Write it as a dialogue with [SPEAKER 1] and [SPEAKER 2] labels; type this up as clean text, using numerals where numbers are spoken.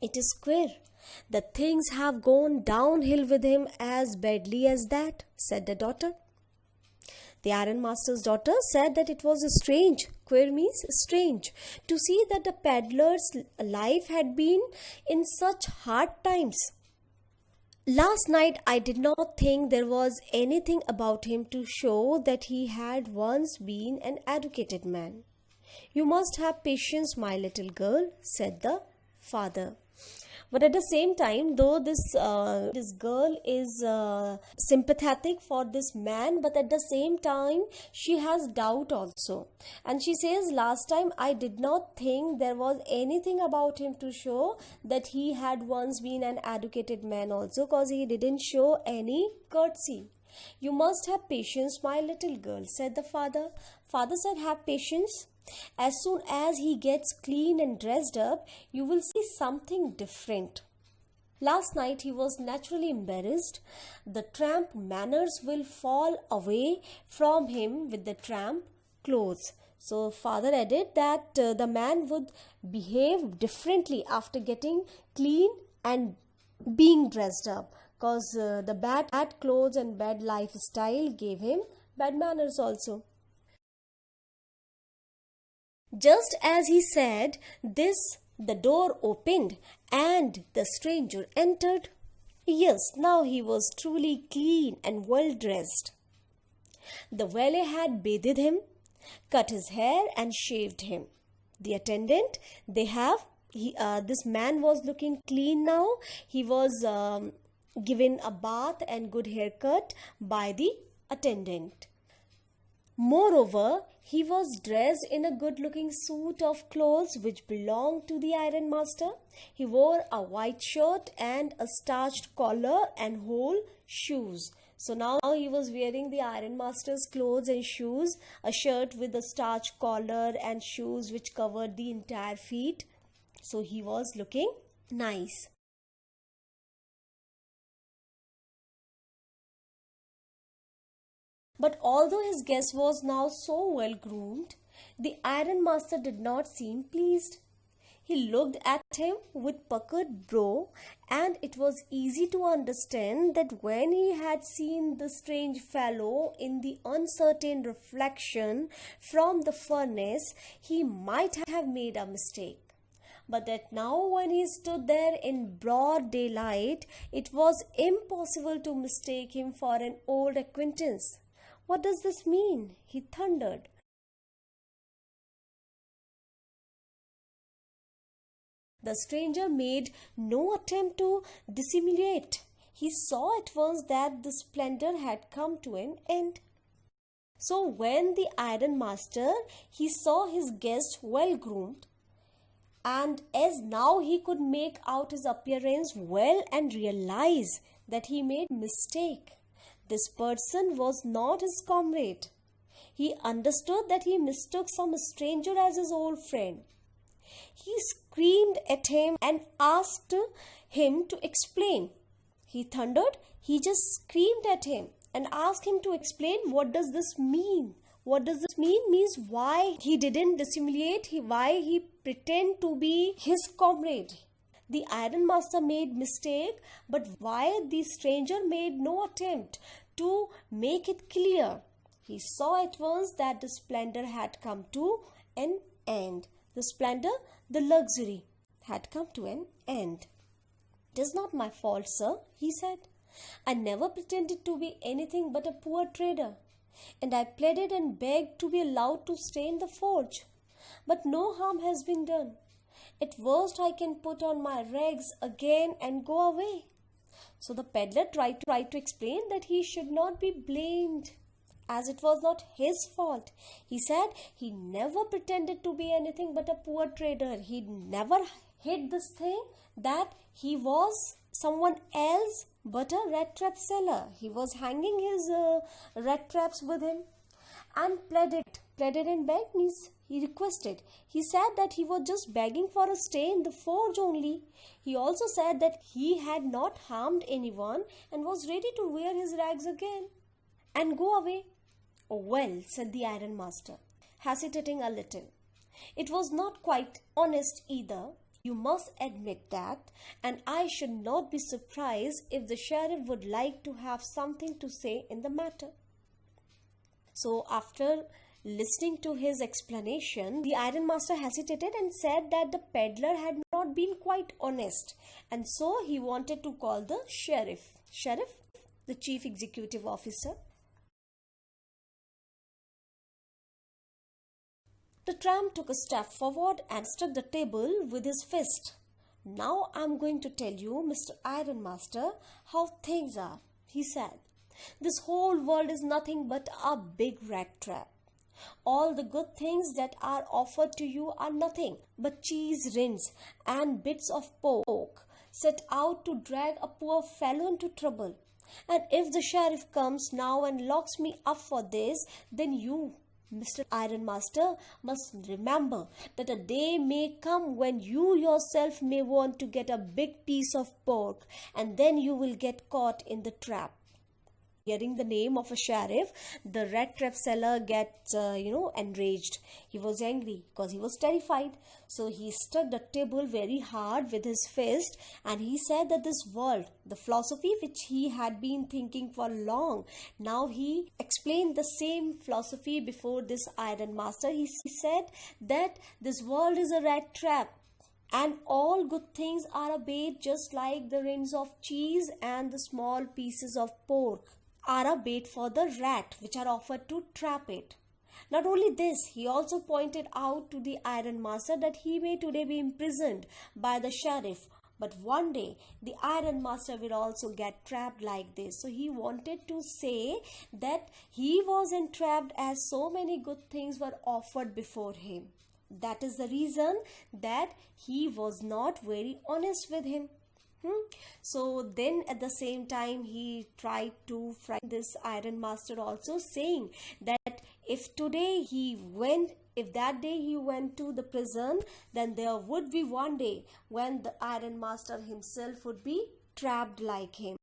[SPEAKER 1] "It is queer that things have gone downhill with him as badly as that," said the daughter. The ironmaster's daughter said that it was strange, queer means strange, to see that the peddler's life had been in such hard times. "Last night I did not think there was anything about him to show that he had once been an educated man." "You must have patience, my little girl," said the father. But at the same time, though this girl is sympathetic for this man, but at the same time she has doubt also, and she says, "Last time I did not think there was anything about him to show that he had once been an educated man also, because he didn't show any courtesy." "You must have patience, my little girl," said the father. Father said, "Have patience. As soon as he gets clean and dressed up, you will see something different. Last night he was naturally embarrassed. The tramp manners will fall away from him with the tramp clothes." So father added that the man would behave differently after getting clean and being dressed up, because the bad clothes and bad lifestyle gave him bad manners also. Just as he said this, the door opened and the stranger entered. Yes, now he was truly clean and well dressed. The valet had bathed him, cut his hair and shaved him. The attendant, this man was looking clean now. He was given a bath and good haircut by the attendant. Moreover, he was dressed in a good-looking suit of clothes which belonged to the ironmaster. He wore a white shirt and a starched collar and whole shoes. So now he was wearing the ironmaster's clothes and shoes, a shirt with a starched collar and shoes which covered the entire feet. So he was looking nice. But although his guest was now so well groomed, the ironmaster did not seem pleased. He looked at him with puckered brow, and it was easy to understand that when he had seen the strange fellow in the uncertain reflection from the furnace, he might have made a mistake. But that now when he stood there in broad daylight, it was impossible to mistake him for an old acquaintance. "What does this mean?" he thundered. The stranger made no attempt to dissimulate. He saw at once that the splendor had come to an end. So when the ironmaster, he saw his guest well groomed, and as now he could make out his appearance well and realize that he made mistake. This person was not his comrade. He understood that he mistook some stranger as his old friend. He screamed at him and asked him to explain. He thundered. He just screamed at him and asked him to explain, "What does this mean? What does this mean?" Means why he didn't dissimulate, why he pretend to be his comrade. The ironmaster made mistake, but why the stranger made no attempt to make it clear. He saw at once that the splendor had come to an end. The splendor, the luxury, had come to an end. "It is not my fault, sir," he said. "I never pretended to be anything but a poor trader, and I pleaded and begged to be allowed to stay in the forge. But no harm has been done. At worst I can put on my rags again and go away." So the peddler tried to explain that he should not be blamed, as it was not his fault. He said he never pretended to be anything but a poor trader. He never hid this thing that he was someone else but a rat trap seller. He was hanging his rat traps with him, and pleaded and begged means he requested. He said that he was just begging for a stay in the forge only. He also said that he had not harmed anyone and was ready to wear his rags again and go away. "Oh, well," said the ironmaster, hesitating a little, "it was not quite honest either. You must admit that, and I should not be surprised if the sheriff would like to have something to say in the matter. So, after listening to his explanation, the ironmaster hesitated and said that the peddler had not been quite honest, and so he wanted to call the sheriff. Sheriff, the chief executive officer. The tramp took a step forward and struck the table with his fist. Now I'm going to tell you, Mr. Ironmaster, how things are, he said. This whole world is nothing but a big rat trap. All the good things that are offered to you are nothing but cheese rinds and bits of pork set out to drag a poor fellow into trouble. And if the sheriff comes now and locks me up for this, then you, Mr. Ironmaster, must remember that a day may come when you yourself may want to get a big piece of pork, and then you will get caught in the trap. Hearing the name of a sheriff, the Rattrap seller gets, enraged. He was angry because he was terrified. So he struck the table very hard with his fist, and he said that this world, the philosophy which he had been thinking for long, now he explained the same philosophy before this ironmaster. He said that this world is a rat trap, and all good things are a bait, just like the rinds of cheese and the small pieces of pork are a bait for the rat which are offered to trap it. Not only this, he also pointed out to the ironmaster that he may today be imprisoned by the sheriff, but one day the ironmaster will also get trapped like this. So he wanted to say that he was entrapped as so many good things were offered before him. That is the reason that he was not very honest with him. So then at the same time he tried to frighten this ironmaster also, saying that if that day he went to the prison, then there would be one day when the ironmaster himself would be trapped like him.